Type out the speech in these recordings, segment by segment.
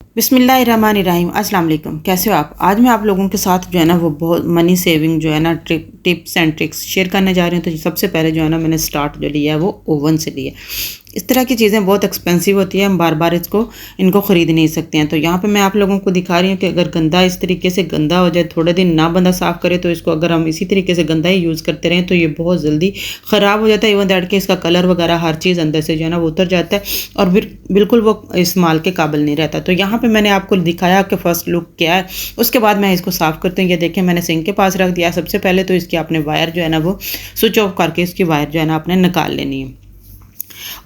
बिस्मिल्लाहिर्रहमानिर्रहीम अस्सलाम वालेकुम। कैसे हो आप? आज मैं आप लोगों के साथ जो है ना वो बहुत मनी सेविंग जो है ना टिप्स एंड ट्रिक्स शेयर करने जा रही हूँ। तो सबसे पहले जो है ना मैंने स्टार्ट जो लिया है वो ओवन से लिया। इस तरह की चीज़ें बहुत एक्सपेंसिव होती है, हम बार बार इनको ख़रीद नहीं सकते हैं। तो यहाँ पे मैं आप लोगों को दिखा रही हूँ कि अगर गंदा इस तरीके से गंदा हो जाए, थोड़े दिन ना बंदा साफ़ करे, तो इसको अगर हम इसी तरीके से गंदा ही यूज़ करते रहें तो ये बहुत जल्दी ख़राब हो जाता है। इवन दैट के इसका कलर वगैरह हर चीज़ अंदर से जो है ना वो उतर जाता है और बिल्कुल वो इस्तेमाल के काबिल नहीं रहता। तो यहाँ पर मैंने आपको दिखाया कि फ़र्स्ट लुक क्या है, उसके बाद मैं इसको साफ़ करती हूँ। ये देखें, मैंने सिंक के पास रख दिया। सबसे पहले तो इसकी आपने वायर जो है ना वो स्विच ऑफ करके इसकी वायर जो है ना आपने निकाल लेनी है।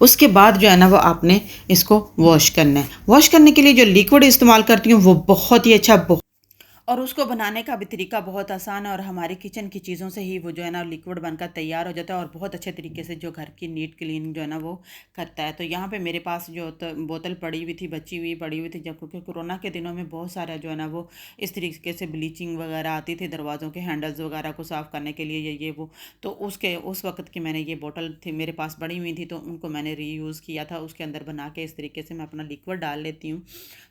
उसके बाद जो है ना वो आपने इसको वॉश करना है। वॉश करने के लिए जो लिक्विड इस्तेमाल करती हूँ वो बहुत ही अच्छा और उसको बनाने का भी तरीका बहुत आसान है और हमारी किचन की चीज़ों से ही वो जो है ना लिक्विड बनकर तैयार हो जाता है और बहुत अच्छे तरीके से जो घर की नीट क्लीन जो है ना वो करता है। तो यहाँ पे मेरे पास जो बोतल पड़ी हुई थी, पड़ी हुई थी, जब क्योंकि कोरोना के दिनों में बहुत सारा जो है ना वो इस तरीके से ब्लीचिंग वगैरह आती थी दरवाज़ों के हैंडल्स वगैरह को साफ़ करने के लिए, ये वो। तो उस वक्त की मैंने ये बोतल थी मेरे पास पड़ी हुई थी, तो उनको मैंने रीयूज़ किया था। उसके अंदर बना के इस तरीके से मैं अपना लिक्विड डाल लेती हूँ,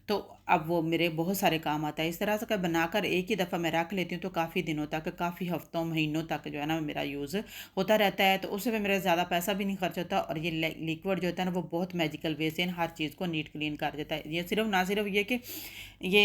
तो अब वो मेरे बहुत सारे काम आता है। इस तरह से बनाकर एक ही दफ़ा मैं रख लेती हूँ तो काफ़ी दिनों तक, काफ़ी हफ्तों महीनों तक जो है ना मेरा यूज़ होता रहता है। तो उससे मेरा ज़्यादा पैसा भी नहीं खर्च होता और ये लिक्विड जो होता है ना वो बहुत मैजिकल वे से हर चीज़ को नीट क्लीन कर देता है। ये सिर्फ ये कि ये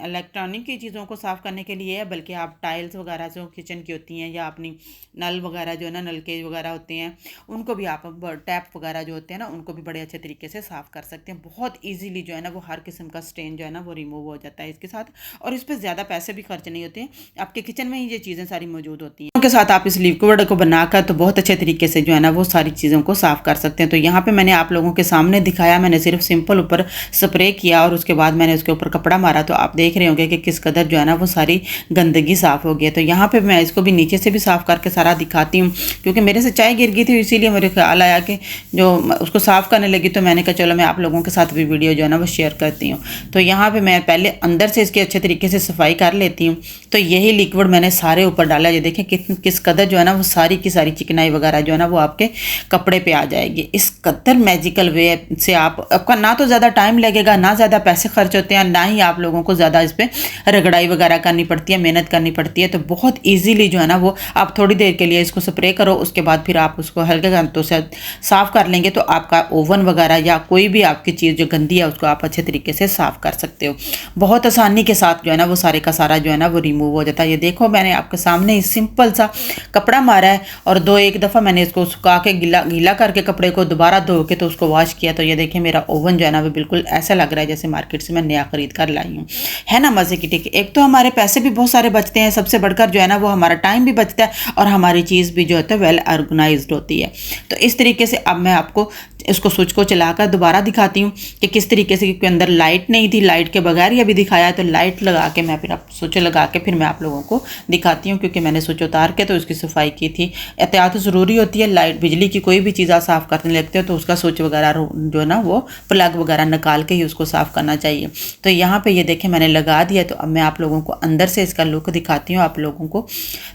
इलेक्ट्रॉनिक की चीज़ों को साफ़ करने के लिए है, बल्कि आप टाइल्स वगैरह जो किचन की होती हैं या अपनी नल वगैरह जो है ना नलके वगैरह होते हैं उनको भी आप टैप वगैरह जो होते हैं ना उनको भी बड़े अच्छे तरीके से साफ़ कर सकते हैं। बहुत ईजीली जो है ना वो हर किस्म का स्टेन जो है ना वो रिमूव हो जाता है इसके साथ, और इस पर ज़्यादा पैसे भी खर्च नहीं होते हैं। आपके किचन में ही ये चीज़ें सारी मौजूद होती हैं। उनके साथ आप इस लिक्विड को बनाकर तो बहुत अच्छे तरीके से जो है ना वो सारी चीज़ों को साफ़ कर सकते हैं। तो यहाँ पे मैंने आप लोगों के सामने दिखाया, मैंने सिर्फ सिंपल ऊपर स्प्रे किया और उसके बाद मैंने उसके ऊपर कपड़ा मारा, तो आप देख रहे होंगे कि किस कदर जो है ना वो सारी गंदगी साफ़ हो गई है। तो यहाँ पे मैं इसको भी नीचे से भी साफ़ करके सारा दिखाती हूँ, क्योंकि मेरे से चाय गिर गई थी, इसीलिए मेरे ख्याल आया कि जो उसको साफ़ करने लगी तो मैंने कहा चलो मैं आप लोगों के साथ भी वीडियो जो है ना वो शेयर करती हूँ। तो यहाँ पे मैं पहले अंदर से इसकी अच्छे तरीके से सफाई कर लेती हूँ। तो यही लिक्विड मैंने सारे ऊपर डाला। ये देखें किस कदर जो है ना वो सारी की सारी चिकनाई वगैरह जो है ना वो आपके कपड़े पे आ जाएगी। इस कदर मैजिकल वे से आपका ना तो ज़्यादा टाइम लगेगा, ना ज़्यादा पैसे खर्च होते हैं, ना ही आप लोगों को ज़्यादा इस पर रगड़ाई वगैरह करनी पड़ती है, मेहनत करनी पड़ती है। तो बहुत ईजीली जो है ना वो आप थोड़ी देर के लिए इसको स्प्रे करो, उसके बाद फिर आप उसको हल्के हाथों से साफ़ कर लेंगे तो आपका ओवन वगैरह या कोई भी आपकी चीज़ जो गंदी है उसको आप अच्छे तरीके से साफ़ कर सकते हो। बहुत आसानी के साथ जो है ना वो सारे का सारा जो है ना वो रिमूव हो जाता है। ये देखो, मैंने आपके सामने ही सिंपल सा कपड़ा मारा है और एक दफ़ा मैंने इसको सुखा के गीला करके कपड़े को दोबारा धो के तो उसको वॉश किया। तो ये देखिए मेरा ओवन जो है ना वो बिल्कुल ऐसा लग रहा है जैसे मार्केट से मैं नया खरीद कर लाई हूँ। है ना मज़े की टिक। एक तो हमारे पैसे भी बहुत सारे बचते हैं, सबसे बढ़कर जो है ना वो हमारा टाइम भी बचता है और हमारी चीज़ भी जो है वेल ऑर्गेनाइज्ड होती है। तो इस तरीके से अब मैं आपको इसको स्विच को चलाकर दोबारा दिखाती हूँ कि किस तरीके से, क्योंकि अंदर लाइट नहीं थी, लाइट के बगैर ही अभी दिखाया है। तो लाइट लगा के मैं फिर स्विच लगा के फिर मैं आप लोगों को दिखाती हूँ, क्योंकि मैंने स्विच उतार के तो उसकी सफाई की थी। एहतियात ज़रूरी होती है। लाइट बिजली की कोई भी चीज़ आप साफ़ करने लगते हो तो उसका स्विच वगैरह जो है ना वो प्लग वगैरह निकाल के ही उसको साफ़ करना चाहिए। तो यहाँ पर ये देखें मैंने लगा दिया। तो अब मैं आप लोगों को अंदर से इसका लुक दिखाती हूँ। आप लोगों को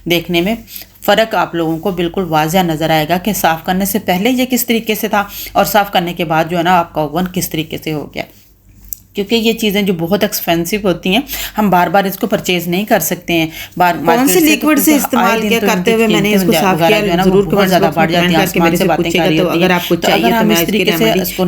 देखने में फ़र्क आप लोगों को बिल्कुल वाज़ह नज़र आएगा कि साफ़ करने से पहले ये किस तरीके से था और साफ़ करने के बाद जो है ना आपका ओवन किस तरीके से हो गया। क्योंकि ये चीज़ें जो बहुत एक्सपेंसिव होती हैं हम बार बार इसको परचेज़ नहीं कर सकते हैं। कौन से लिक्विड से इस्तेमाल किया करते हुए मैंने इसको साफ़ किया जो है ना ज़रूर बहुत ज़्यादा बढ़ जाती है। करके मेरे से पूछेगा तो अगर आपको चाहिए तो मैं इस तरीके से इसको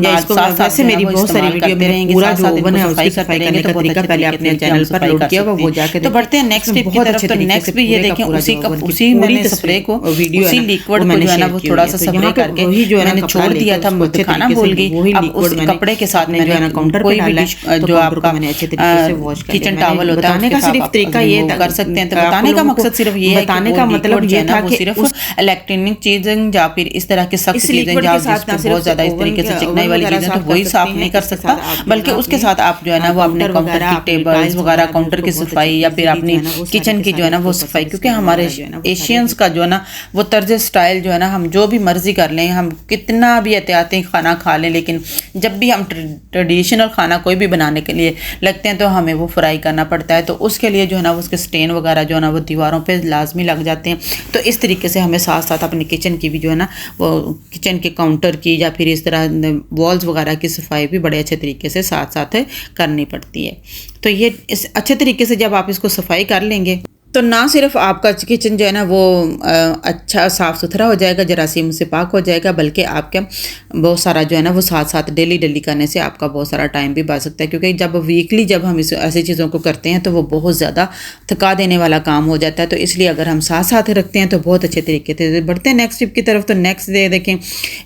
वैसे मेरी बहुत सारी वीडियो में पूरा जो ओवन है उसकी सफाई करने का तरीका पहले अपने चैनल पर अपलोड किया हुआ, वो जाके तो बढ़ते हैं नेक्स्ट टिप की तरफ। तो नेक्स्ट भी ये देखें उसी मैंने स्प्रे को उसी लिक्विड को जो है ना वो थोड़ा सा स्प्रे करके मैंने छोड़ दिया था, मुझे दिखाना भूल गई। अब उस कपड़े के साथ में जो है ना काउंटर कोई भी जो आपका मैंने अच्छे तरीके से वॉश किचन टॉवल होता है बताने का सिर्फ तरीका ये कर सकते हैं। तो बताने का मकसद सिर्फ ये है, बताने का मतलब ये था कि सिर्फ इलेक्ट्रॉनिक चीजें या फिर इस तरह की सख्त चीजें बहुत ज्यादा इस तरीके से चिकनाई वाली चीजें तो कोई साफ नहीं कर सकता, बल्कि उसके साथ आप जो है ना वो अपने काउंटर की टेबल्स वगैरह काउंटर की सफाई या फिर अपनी किचन की जो है ना वो सफाई, क्योंकि हमारे एशियंस का जो है ना वो तर्ज स्टाइल जो है ना हम जो भी मर्जी कर लें, हम कितना भी एहतियाती खाना खा लें, लेकिन जब भी हम ट्रेडिशनल खाना कोई भी बनाने के लिए लगते हैं तो हमें वो फ्राई करना पड़ता है, तो उसके लिए जो है ना उसके स्टेन वगैरह जो है ना वो दीवारों पे लाजमी लग जाते हैं। तो इस तरीके से हमें साथ साथ अपनी किचन की भी जो है ना वो किचन के काउंटर की या फिर इस तरह वॉल्स वगैरह की सफाई भी बड़े अच्छे तरीके से साथ साथ करनी पड़ती है। तो ये इस अच्छे तरीके से जब आप इसको सफाई कर लेंगे तो ना सिर्फ आपका किचन जो है ना वो अच्छा साफ़ सुथरा हो जाएगा, जरासीम से पाक हो जाएगा, बल्कि आपका बहुत सारा जो है ना वो साथ साथ डेली करने से आपका बहुत सारा टाइम भी बच सकता है। क्योंकि जब वीकली जब हम इस ऐसी चीज़ों को करते हैं तो वो बहुत ज़्यादा थका देने वाला काम हो जाता है। तो इसलिए अगर हम साथ साथ रखते हैं तो बहुत अच्छे तरीके से बढ़ते हैं नेक्स्ट टिप की तरफ। तो नेक्स्ट डे देखें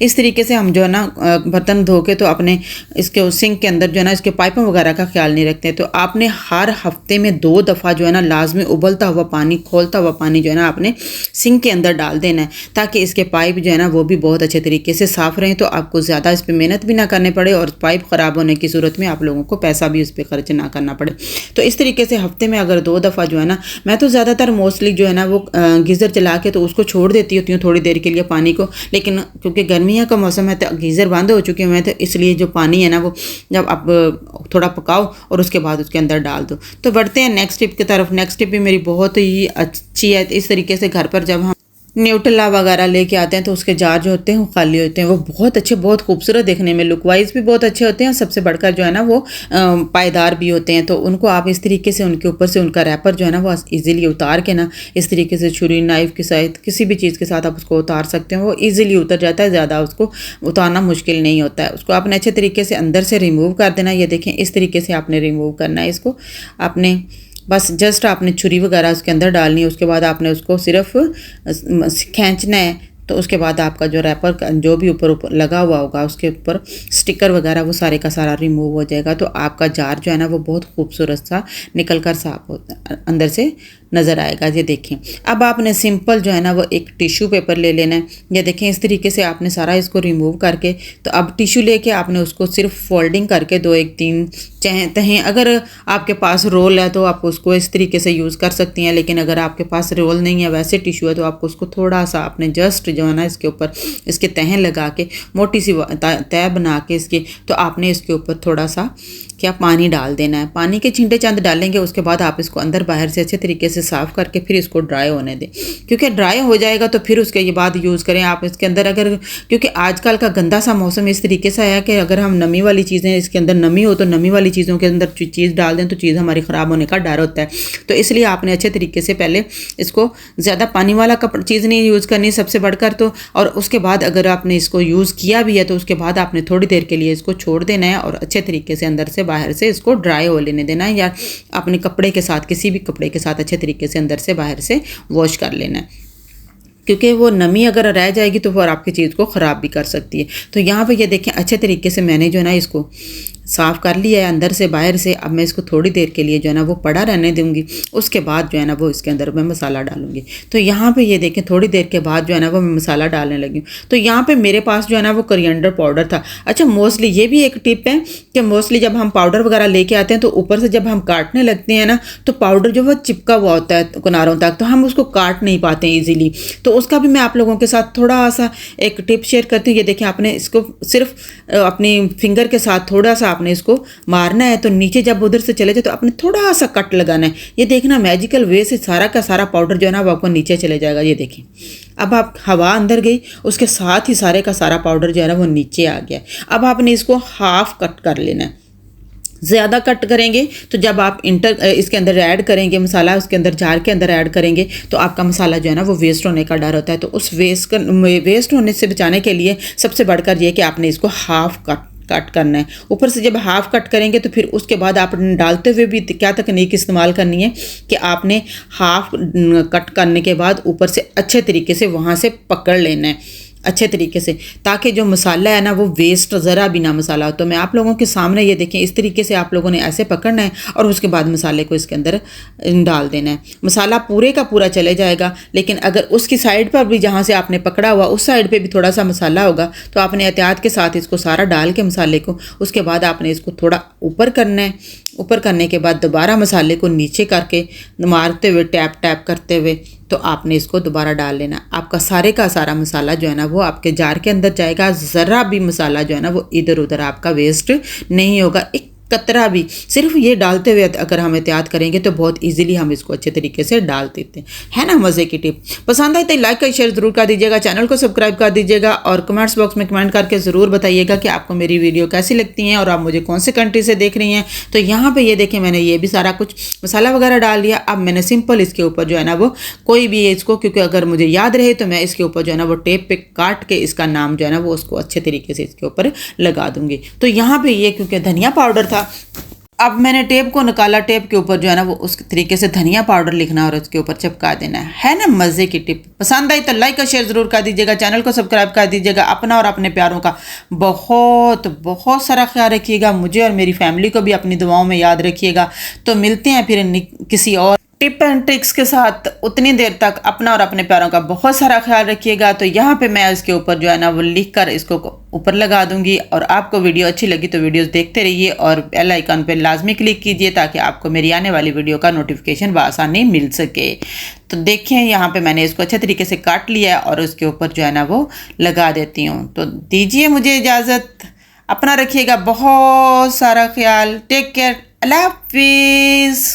इस तरीके से हम जो है ना बर्तन धो के तो अपने इसके सिंक के अंदर जो है ना इसके पाइपों वगैरह का ख्याल नहीं रखते। तो आपने हर हफ्ते में 2 दफ़ा जो है ना लाजमी उबलता हुआ पानी, खोलता हुआ पानी जो है ना आपने सिंक के अंदर डाल देना है, ताकि इसके पाइप जो है ना वो भी बहुत अच्छे तरीके से साफ़ रहें। तो आपको ज़्यादा इस पर मेहनत भी ना करने पड़े और पाइप ख़राब होने की सूरत में आप लोगों को पैसा भी उस पर खर्च ना करना पड़े। तो इस तरीके से हफ्ते में अगर 2 दफ़ा जो है ना, मैं तो ज़्यादातर मोस्टली जो है ना वो गीज़र चला के तो उसको छोड़ देती होती हूँ थोड़ी देर के लिए पानी को। लेकिन क्योंकि गर्मियों का मौसम है तो गीज़र बंद हो चुके हुए हैं, तो इसलिए जो पानी है ना वो जब आप थोड़ा पकाओ और उसके बाद उसके अंदर डाल दो। तो बढ़ते हैं नेक्स्ट टिप की तरफ। नेक्स्ट टिप भी मेरी बहुत ही अच्छी है। इस तरीके से घर पर जब हम न्यूटेला वगैरह लेके आते हैं तो उसके जार जो होते हैं वो खाली होते हैं, वो बहुत अच्छे, बहुत खूबसूरत देखने में, लुक वाइज भी बहुत अच्छे होते हैं और सबसे बढ़कर जो है ना वो पायदार भी होते हैं। तो उनको आप इस तरीके से उनके ऊपर से उनका रैपर जो है ना वो इजीली उतार के ना इस तरीके से छुरी नाइफ के साथ किसी भी चीज़ के साथ आप उसको उतार सकते हैं। वो ईजिली उतर जाता है, ज़्यादा उसको उतारना मुश्किल नहीं होता है। उसको आपने अच्छे तरीके से अंदर से रिमूव कर देना। ये देखें इस तरीके से आपने रिमूव करना है इसको। आपने बस जस्ट आपने छुरी वगैरह उसके अंदर डालनी है, उसके बाद आपने उसको सिर्फ खींचना है। तो उसके बाद आपका जो रैपर जो भी ऊपर लगा हुआ होगा उसके ऊपर स्टिकर वगैरह वो सारे का सारा रिमूव हो जाएगा। तो आपका जार जो है ना वो बहुत खूबसूरत सा निकल कर साफ अंदर से नज़र आएगा। ये देखें अब आपने सिंपल जो है ना वो एक टिश्यू पेपर ले लेना है। ये देखें इस तरीके से आपने सारा इसको रिमूव करके तो अब टिश्यू लेके आपने उसको सिर्फ फोल्डिंग करके 2-1-3 तहें, अगर आपके पास रोल है तो आप उसको इस तरीके से यूज़ कर सकती हैं। लेकिन अगर आपके पास रोल नहीं है, वैसे टिश्यू है, तो आपको उसको थोड़ा सा आपने जस्ट जो है ना इसके ऊपर इसके तहें लगा के मोटी सी तह बना के इसकी, तो आपने इसके ऊपर थोड़ा सा क्या पानी डाल देना है। पानी के छींटे चंद डालेंगे, उसके बाद आप इसको अंदर बाहर से अच्छे तरीके से साफ़ करके फिर इसको ड्राई होने दें। क्योंकि ड्राई हो जाएगा तो फिर उसके बाद यूज़ करें आप इसके अंदर। अगर क्योंकि आजकल का गंदा सा मौसम इस तरीके से है कि अगर हम नमी वाली चीज़ें, इसके अंदर नमी हो तो नमी वाली चीज़ों के अंदर चीज़ डाल दें तो चीज़ हमारी ख़राब होने का डर होता है। तो इसलिए आपने अच्छे तरीके से पहले इसको ज़्यादा पानी वाला चीज़ नहीं यूज़ करनी सबसे बढ़कर तो। और उसके बाद अगर आपने इसको यूज़ किया भी है तो उसके बाद आपने थोड़ी देर के लिए इसको छोड़ देना है और अच्छे तरीके से अंदर से बाहर से इसको ड्राई हो लेने देना है, या अपने कपड़े के साथ, किसी भी कपड़े के साथ अच्छे तरीके से अंदर से बाहर से वॉश कर लेना है। क्योंकि वो नमी अगर रह जाएगी तो फिर आपकी चीज़ को ख़राब भी कर सकती है। तो यहाँ पे ये देखें अच्छे तरीके से मैंने जो है ना इसको साफ़ कर लिया है अंदर से बाहर से। अब मैं इसको थोड़ी देर के लिए जो है ना वो पड़ा रहने दूँगी, उसके बाद जो है ना वो इसके अंदर मैं मसाला डालूँगी। तो यहाँ पे ये देखें थोड़ी देर के बाद जो है ना वो मैं मसाला डालने लगी हूँ। तो यहाँ पे मेरे पास जो है ना वो कोरिएंडर पाउडर था। अच्छा, मोस्टली ये भी एक टिप है कि मोस्टली जब हम पाउडर वगैरह लेके आते हैं तो ऊपर से जब हम काटने लगते हैं ना तो पाउडर जो वो चिपका हुआ होता है किनारों तक, तो हम उसको काट नहीं पाते हैं ईजिली। तो उसका भी मैं आप लोगों के साथ थोड़ा सा एक टिप शेयर करती हूँ। ये देखें आपने इसको सिर्फ अपनी फिंगर के साथ थोड़ा सा आपने इसको मारना है, तो नीचे जब उधर से चले जाए तो आपने थोड़ा सा कट लगाना है। ये देखना मैजिकल वे से सारा का सारा पाउडर जो है ना वो आपको नीचे चले जाएगा। ये देखें अब आप हवा अंदर गई, उसके साथ ही सारे का सारा पाउडर जो है ना वो नीचे आ गया। अब आपने इसको हाफ कट कर लेना है। ज़्यादा कट करेंगे तो जब आप इसके अंदर ऐड करेंगे मसाला, उसके अंदर जार के अंदर ऐड करेंगे तो आपका मसाला जो है ना वो वेस्ट होने का डर होता है। तो उस वेस्ट होने से बचाने के लिए सबसे बढ़कर ये कि आपने इसको हाफ कट करना है। ऊपर से जब हाफ कट करेंगे तो फिर उसके बाद आपने डालते हुए भी क्या तकनीक इस्तेमाल करनी है कि आपने हाफ कट करने के बाद ऊपर से अच्छे तरीके से वहाँ से पकड़ लेना है अच्छे तरीके से, ताकि जो मसाला है ना वो वेस्ट ज़रा भी ना मसाला हो। तो मैं आप लोगों के सामने ये देखें इस तरीके से आप लोगों ने ऐसे पकड़ना है और उसके बाद मसाले को इसके अंदर डाल देना है। मसाला पूरे का पूरा चले जाएगा, लेकिन अगर उसकी साइड पर भी जहाँ से आपने पकड़ा हुआ उस साइड पे भी थोड़ा सा मसाला होगा तो आपने एहतियात के साथ इसको सारा डाल के मसाले को, उसके बाद आपने इसको थोड़ा ऊपर करना है। ऊपर करने के बाद दोबारा मसाले को नीचे करके मारते हुए टैप टैप करते हुए तो आपने इसको दोबारा डाल लेना। आपका सारे का सारा मसाला जो है ना वो आपके जार के अंदर जाएगा। ज़रा भी मसाला जो है ना वो इधर उधर आपका वेस्ट नहीं होगा। एक कतरा भी, सिर्फ ये डालते हुए अगर हम एहतियात करेंगे तो बहुत इजीली हम इसको अच्छे तरीके से डाल देते हैं, है ना मज़े की टिप। पसंद आई तो लाइक का शेयर ज़रूर कर दीजिएगा, चैनल को सब्सक्राइब कर दीजिएगा और कमेंट्स बॉक्स में कमेंट करके ज़रूर बताइएगा कि आपको मेरी वीडियो कैसी लगती हैं और आप मुझे कौन से कंट्री से देख रही हैं। तो यहाँ पर ये देखें, मैंने ये भी सारा कुछ मसाला वगैरह डाल दिया। अब मैंने सिंपल इसके ऊपर जो है ना वो कोई भी इसको, क्योंकि अगर मुझे याद रहे तो मैं इसके ऊपर जो है ना वो टेप पे काट के इसका नाम जो है ना वो उसको अच्छे तरीके से इसके ऊपर लगा दूंगी। तो यहाँ पे ये क्योंकि धनिया पाउडर था, अब मैंने टेप को निकाला, टेप के ऊपर जो है ना वो उस तरीके से धनिया पाउडर लिखना और उसके ऊपर चिपका देना है ना मज़े की टिप। पसंद आई तो लाइक और शेयर ज़रूर कर दीजिएगा, चैनल को सब्सक्राइब कर दीजिएगा। अपना और अपने प्यारों का बहुत बहुत सारा ख्याल रखिएगा, मुझे और मेरी फैमिली को भी अपनी दुआओं में याद रखिएगा। तो मिलते हैं फिर किसी और टिप एंड ट्रिक्स के साथ। उतनी देर तक अपना और अपने प्यारों का बहुत सारा ख्याल रखिएगा। तो यहाँ पे मैं इसके ऊपर जो है ना वो लिख कर इसको ऊपर लगा दूंगी। और आपको वीडियो अच्छी लगी तो वीडियोस देखते रहिए और बेल आइकन पे लाजमी क्लिक कीजिए ताकि आपको मेरी आने वाली वीडियो का नोटिफिकेशन बआसानी मिल सके। तो देखिए यहाँ पे मैंने इसको अच्छे तरीके से काट लिया और उसके ऊपर जो है ना वो लगा देती हूँ। तो दीजिए मुझे इजाज़त, अपना रखिएगा बहुत सारा ख्याल। टेक केयर, अल्लाह हाफिज़।